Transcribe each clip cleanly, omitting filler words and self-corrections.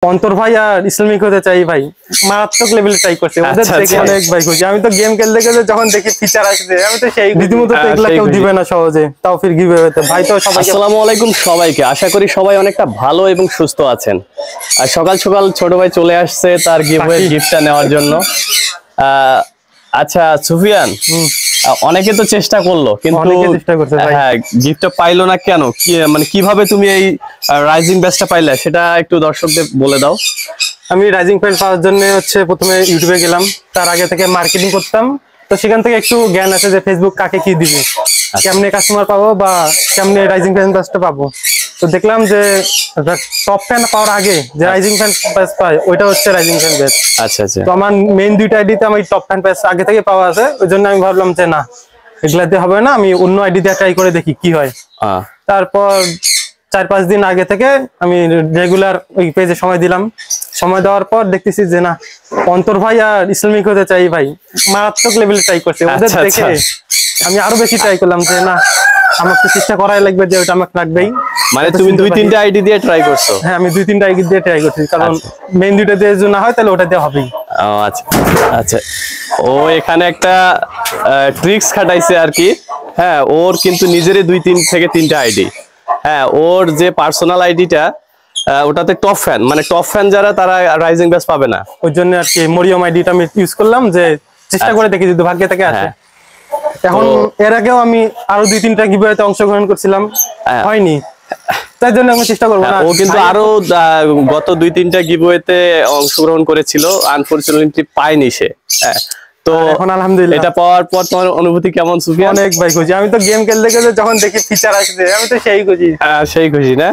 অন্তর ভাই আর ইসলামিক হতে চাই ভাই, মারাত্মক লেভেলে ট্রাই করছে। ওদের দেখে অনেক ভাই খুশি। আমি তো গেম খেলতে গেলে যখন দেখি ফিচার আসছে আমি তো সেই রীতিমতো তো এগুলা কেউ দিবে না সহজে, তাও ফির গিভঅ্যাওয়েতে ভাই। তো সবাই আসসালামু আলাইকুম সবাইকে, আশা করি সবাই অনেকটা ভালো এবং সুস্থ আছেন। আর সকাল সকাল ছোট ভাই চলে আসছে তার গিভঅ্যাওয়ে গিফটটা নেওয়ার জন্য। আচ্ছা সুফিয়ান, অনেকে তো চেষ্টা করলো কিন্তু হ্যাঁ গিফটটা পাইলো না কেন? মানে কিভাবে তুমি এই রাইজিং ব্যাচটা পাইলে সেটা একটু দর্শকদের বলে দাও। আমি রাইজিং প্যাড পাওয়ার জন্য প্রথমে ইউটিউবে গেলাম। তার আগে থেকে মার্কেটিং করতাম, তো সেখান থেকে একটু জ্ঞান আছে যে ফেসবুক কাকে কি দিবে, কেমনে কাস্টমার পাবো বা কেমনে রাইজিং ফ্যান ব্যাচটা পাবো। তো দেখলাম যে টপ ফ্যান পাওয়ার আগে যে রাইজিং ফ্যান ব্যাচ পায় ওইটা হচ্ছে রাইজিং ফ্যান ব্যাচ। আচ্ছা আচ্ছা। তো আমার মেইন দুইটা আইডিতে আমার টপ ফ্যান ব্যাচ আগে থেকে পাওয়া আছে, ওই জন্য আমি ভাবলাম যে না এগুলাতে হবে না, আমি অন্য আইডি দিয়ে ট্রাই করে দেখি কি হয়। তারপর 4-5 দিন আগে থেকে আমি রেগুলার ওই পেজে সময় দিলাম। সময় দেওয়ার পর দেখতেছি যে না অন্তর ভাই আর ইসলামিক হতে চাই ভাই, মারাত্মক লেভেলে ট্রাই করছে। ওদের দেখে আমি আরো বেশি ট্রাই করলাম যে না আমাকে চেষ্টা করাই লাগবে, যে ওটা আমাকে লাগবেই। মানে তুমি 2-3টা আইডি দিয়ে ট্রাই করছো? হ্যাঁ আমি 2-3টা আইডি দিয়ে ট্রাই করছি, কারণ মেইন দুইটা দিয়ে যদি না হয় তাহলে ওটা দিয়ে হবেই। আচ্ছা আচ্ছা। ও এখানে একটা ট্রিক্স খাটাইছে আর কি। হ্যাঁ ওর কিন্তু নিজেরই 2-3 থেকে 3টা আইডি। হ্যাঁ ওর যে পার্সোনাল আইডিটা ওটাতে টপ ফ্যান, মানে টপ ফ্যান যারা তারা রাইজিং ব্যাচ পাবে না। ওই জন্য আর কি মরিয়ম আইডিটা আমি ইউজ করলাম, যে চেষ্টা করে দেখি যদি ভাগ্যে থেকে আসে। এখন এর আগেও আমি আরো 2-3টা গিভঅ্যাওয়েতে অংশগ্রহণ করছিলাম, হয়নি, তাই জন্য আমি চেষ্টা করবো না। ও কিন্তু আরো গত 2-3টা গিভঅ্যাওয়েতে অংশগ্রহণ করেছিল, আনফরচুনেটলি পায়নি সে। তো এখন আলহামদুলিল্লাহ এটা পাওয়ার পর তোমার অনুভূতি কেমন সুফিয়ান? অনেক ভাই খুশি। আমি তো গেম খেলতে গেলে যখন দেখি ফিচার আসছে আমি তো সেই খুশি। সেই খুশি না?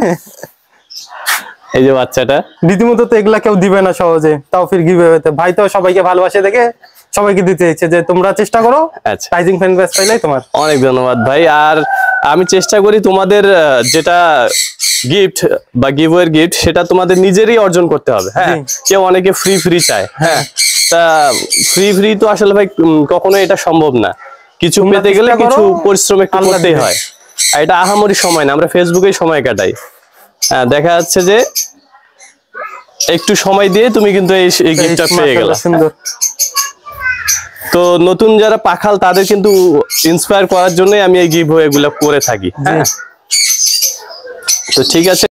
এই যে বাচ্চাটা রীতিমতো তো এগুলা কেউ দিবে না সহজে, তাও ফির গিভঅ্যাওয়েতে ভাই তো সবাইকে ভালোবাসে দেখে সবাইকে দিতে চাইছে যে তোমরা চেষ্টা করো। আচ্ছা রাইজিং ফ্যান ব্যাচ পাইলেই তোমার। অনেক ধন্যবাদ ভাই। আর আমি চেষ্টা করি তোমাদের যেটা গিফট বা গিভওয়ের গিফট সেটা তোমাদের নিজেরই অর্জন করতে হবে। হ্যাঁ কেউ অনেকে ফ্রি ফ্রি চায়। হ্যাঁ তা ফ্রি তো আসলে ভাই কখনো এটা সম্ভব না। কিছু পেতে গেলে কিছু পরিশ্রম একটু করতেই হয়। আর এটা আহামরি সময় না, আমরা ফেসবুকেই সময় কাটাই। হ্যাঁ দেখা যাচ্ছে যে একটু সময় দিয়ে তুমি কিন্তু এই গিফটটা পেয়ে গেলে। তো নতুন যারা পাখাল তাদের কিন্তু ইন্সপায়ার করার জন্যই আমি এই গিভওয়ে গুলো করে থাকি। হ্যাঁ তো ঠিক আছে।